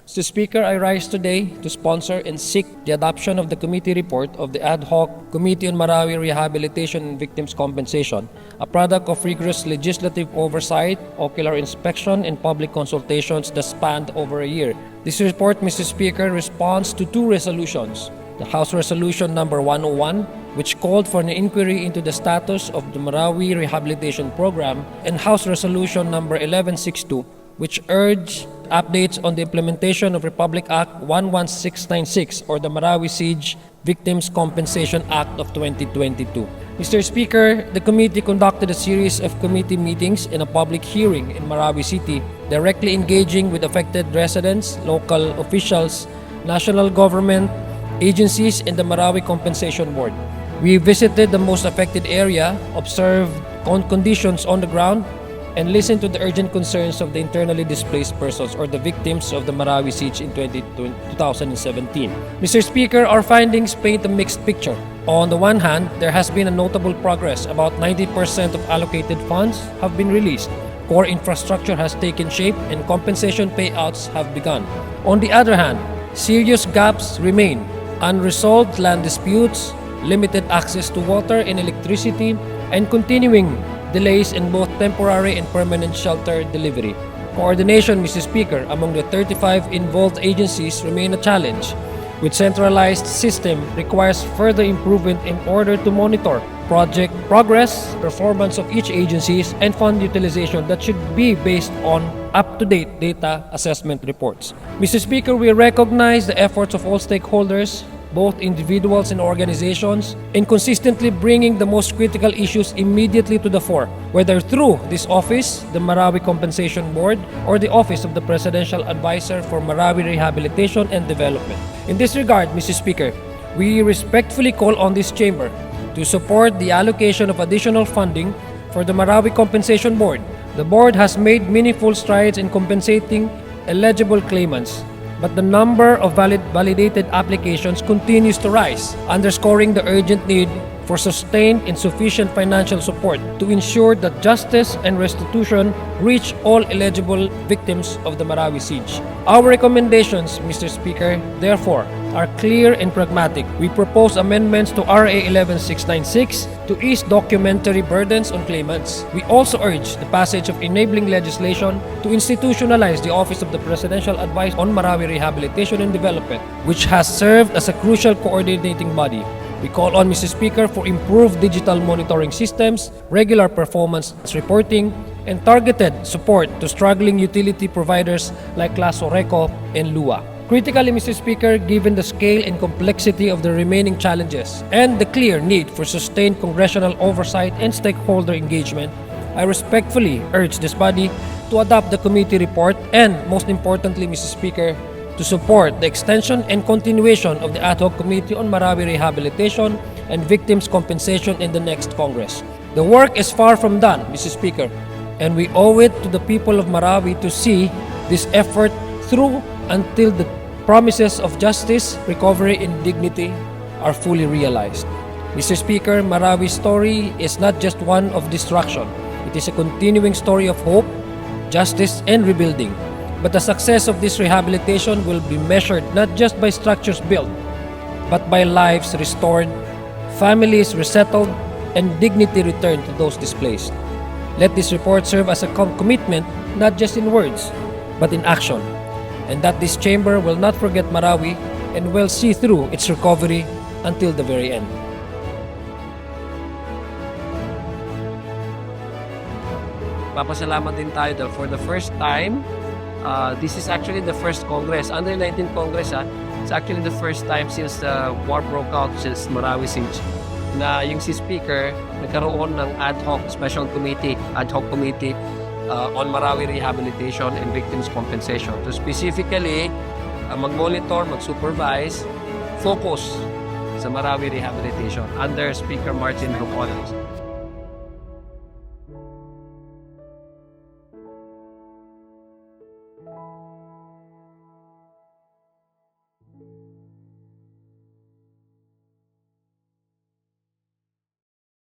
Mr. Speaker, I rise today to sponsor and seek the adoption of the committee report of the Ad Hoc Committee on Marawi Rehabilitation and Victims' Compensation, a product of rigorous legislative oversight, ocular inspection, and public consultations that spanned over a year. This report, Mr. Speaker, responds to two resolutions. The House Resolution number 101, which called for an inquiry into the status of the Marawi Rehabilitation Program, and House Resolution number 1162, which urged updates on the implementation of Republic Act 11696 or the Marawi Siege Victims Compensation Act of 2022. Mr. Speaker, the committee conducted a series of committee meetings and a public hearing in Marawi City, directly engaging with affected residents, local officials, national government, agencies, and the Marawi Compensation Board. We visited the most affected area, observed conditions on the ground, and listen to the urgent concerns of the internally displaced persons or the victims of the Marawi siege in 2017. Mr. Speaker, our findings paint a mixed picture. On the one hand, there has been a notable progress. About 90% of allocated funds have been released. Core infrastructure has taken shape and compensation payouts have begun. On the other hand, serious gaps remain. Unresolved land disputes, limited access to water and electricity, and continuing delays in both temporary and permanent shelter delivery. Coordination, Mr. Speaker, among the 35 involved agencies remain a challenge. With centralized system requires further improvement in order to monitor project progress, performance of each agencies, and fund utilization that should be based on up-to-date data assessment reports. Mr. Speaker, we recognize the efforts of all stakeholders, both individuals and organizations, in consistently bringing the most critical issues immediately to the fore, whether through this office, the Marawi Compensation Board, or the Office of the Presidential Advisor for Marawi Rehabilitation and Development. In this regard, Mr. Speaker, we respectfully call on this chamber to support the allocation of additional funding for the Marawi Compensation Board. The board has made meaningful strides in compensating eligible claimants, but the number of validated applications continues to rise, underscoring the urgent need for sustained and sufficient financial support to ensure that justice and restitution reach all eligible victims of the Marawi siege. Our recommendations, Mr. Speaker, therefore, are clear and pragmatic. We propose amendments to RA 11696 to ease documentary burdens on claimants. We also urge the passage of enabling legislation to institutionalize the Office of the Presidential Advisor on Marawi Rehabilitation and Development, which has served as a crucial coordinating body. We call on, Mr. Speaker, for improved digital monitoring systems, regular performance reporting, and targeted support to struggling utility providers like Lasoreco and Lua. Critically, Mr. Speaker, given the scale and complexity of the remaining challenges and the clear need for sustained congressional oversight and stakeholder engagement, I respectfully urge this body to adopt the committee report and, most importantly, Mr. Speaker, to support the extension and continuation of the Ad Hoc Committee on Marawi Rehabilitation and Victims' Compensation in the next Congress. The work is far from done, Mr. Speaker, and we owe it to the people of Marawi to see this effort through until the promises of justice, recovery, and dignity are fully realized. Mr. Speaker, Marawi's story is not just one of destruction. It is a continuing story of hope, justice, and rebuilding. But the success of this rehabilitation will be measured not just by structures built, but by lives restored, families resettled, and dignity returned to those displaced. Let this report serve as a commitment not just in words, but in action, and that this chamber will not forget Marawi and will see through its recovery until the very end. Papasalamat din tayo dahil for the first time, this is actually the first Congress, under 19th Congress, it's actually the first time since the war broke out, since Marawi siege, na yung si Speaker nagkaroon ng Ad Hoc Special Committee, Ad Hoc Committee on Marawi Rehabilitation and Victims' Compensation to specifically mag-monitor, mag-supervise, focus sa Marawi Rehabilitation under Speaker Martin Romualdez.